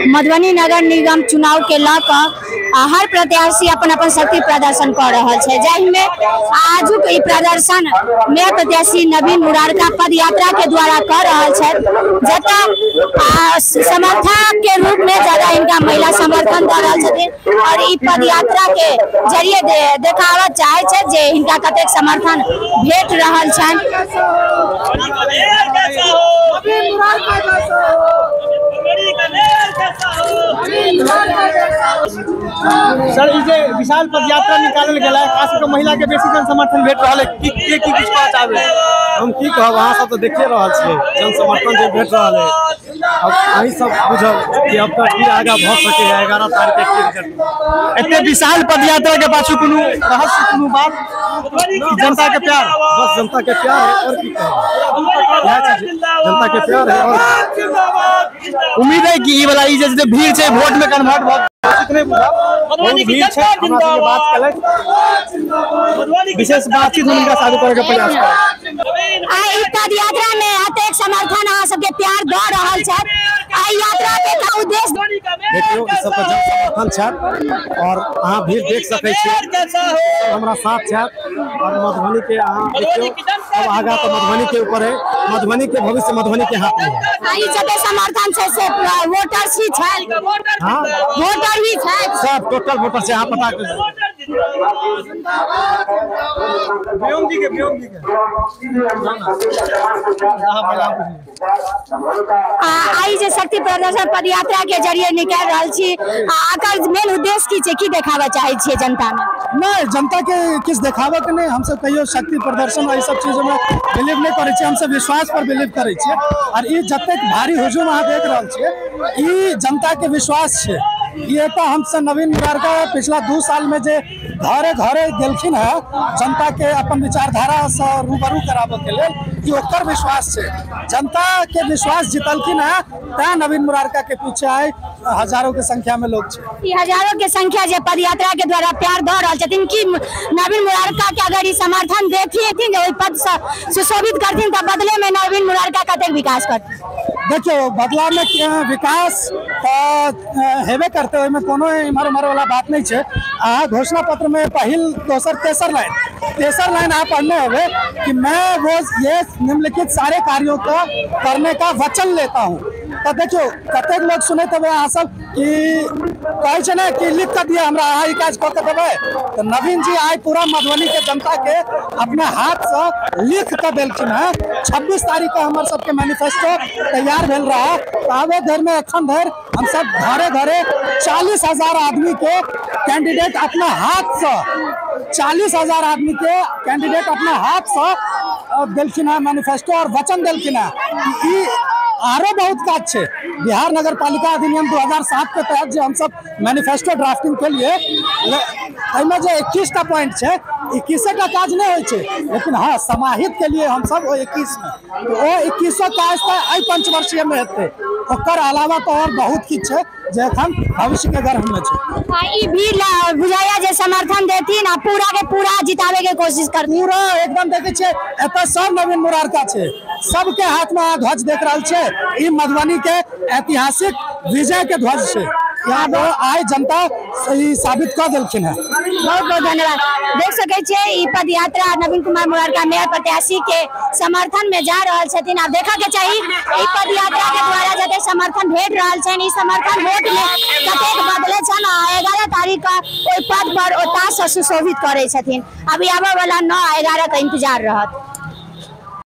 मधुबनी नगर निगम चुनाव के लऽ हर प्रत्याशी अपन अपन शक्ति प्रदर्शन कर रहा है, जाहिमे आजुक ई प्रदर्शन मेयर प्रत्याशी नवीन मुरारका पद यात्रा के द्वारा कर रहा है, जता समर्थक के रूप में ज्यादा इनका महिला समर्थन दे रहा है और ई पद यात्रा के जरिए देखावा चाहे जे इनका कतेक समर्थन भेट रहा है। सर इसे विशाल पदयात्रा निकालल गेला है, खास कर महिला के बेसी जन समर्थन भेट रहा है, की कुछ कहना चाहबे? हम की कहब, अहाँ सब तो देखिए रहल छियै जन समर्थन जे भेट रहा है। अब अहीं सब बुझब कि अब तक की आगा भ सके है 11 तारीख के रिजल्ट। एते विशाल पदयात्रा के पाछू कोनो रहस्य कोनो बात? जनता के प्यार, बस जनता के प्यार है और की कहब, यह चीज जनता के प्यार है। और उम्मीद है कि ई वाला ई जे भीड़ छै वोट में कन्वर्ट भ कितने बहुत भीड़ छै, हमरा से बात कले विशेष बातचीत हुनका साथ करे के प्रयास कर। आई पदयात्रा में अतेक समर्थन अहाँ सबके प्यार द रहल छै। आई यात्रा के का उद्देश्य देखियो ई सब जन समर्थन छै और अहाँ भीड़ देख सकै छी, हमरा साथ छै और मधुबनी के अहाँ देखियो अब आगा तो मधुबनी के ऊपर है, मधुबनी के भविष्य मधुबनी के हाथ में है। आई जते समर्थन छै से वोटर्स ही छै, हां वोटर ही छै, सब टोटल वोटर से आप पता कर आई जे शक्ति प्रदर्शन पदयात्रा के जरिए निकाल रहल छी, आकर मेन उद्देश्य की छै, की देखावा चाहे छियै जनता में? नहीं, जनता के किस देखावा के नहीं, हम सब कहियो शक्ति प्रदर्शन और सब चीजों में बिलीव नहीं करे, हम सब विश्वास पर बिलीव करे और ये जब तक भारी हुजूम अहाँ देख रहा छे ई जनता के विश्वास छे। ये तो हमसे नवीन मुरारका पिछला 2 साल में जे घरे घरे गेलखिन है जनता के अपन विचारधारा से रूबरू कराबे के लिए, कि ओकर विश्वास छे, जनता के विश्वास जितलखिन है, ता नवीन मुरारका के पीछे आए हजारों के संख्या में लोग छे। हजारों के संख्या जे पदयात्रा के द्वारा प्यार द रहल छथिन, कि नवीन मुरारका के अगर ई समर्थन देथिन जे ओइ पद से सुशोभित करथिन त बदले में नवीन मुरारका कतेक विकास करथिन? देखियो बदला में विकास हेबे करते हुए में कोनो इमर वाला बात नहीं है। घोषणा पत्र में पहिल दोसर तेसर लाइन आप पढ़ने होंगे कि मैं वो ये निम्नलिखित सारे कार्यों को करने का वचन लेता हूँ। तो देखियो कतेक लोग सुने तब सब कि कहे ना कि लिख कर दिया हमरा अहाँ काज कऽ के देबै, तो नवीन जी आइ पूरा मधुबनी के जनता के अपने हाथ से लिख कर देलखिन है। 26 तारीख का हमारे सबके मैनिफेस्टो तैयार भेल रहा, तो आबे घर में एखन धरि हम सब घरे घरे 40,000 आदमी के कैंडिडेट अपना हाथ से 40,000 आदमी के कैंडिडेट अपना हाथ से देलखिन है मैनिफेस्टो और वचन देलखिन है कि आरो बहुत काज है। बिहार नगर पालिका अधिनियम 2007 के तहत जो हम सब मैनिफेस्टो ड्राफ्टिंग के लिए में जो 21टा पॉइंट है, 21टा काज नहीं हो छे, लेकिन हाँ समाहित के लिए हम सब वो 21 में तो वो 21 काज तो आई पंचवर्षीय में हेते, ओकर अलावा तो और बहुत किछ है जखन भविष्य के गर्भ में छे। ई भी बुझाया जे समर्थन देथिन आ पूरा के पूरा जितावे के कोशिश करथिन। पूरा एकदम देखे छे एत सब नवीन मुरारका छे, सबके हाथ में ध्वज देख रहल छे, ई मधुबनी के ऐतिहासिक विजय के ध्वज छे। यहाँ वो आए जनता सही साबित कर देलखिन है। बहुत बहुत धन्यवाद। देख सके छे ई पद यात्रा नवीन कुमार मुरारका मेयर प्रत्याशी के समर्थन में जा रहल छथिन। आप देखा के चाहिए ई पद यात्रा के द्वारा जते समर्थन भेट रहल छन, ई समर्थन वोट में कतेक बदले छन। 11 तारीख का ओई पद पर ओता से सुशोभित करे छथिन। अभी आबे वाला 9-11 का इंतजार रहत।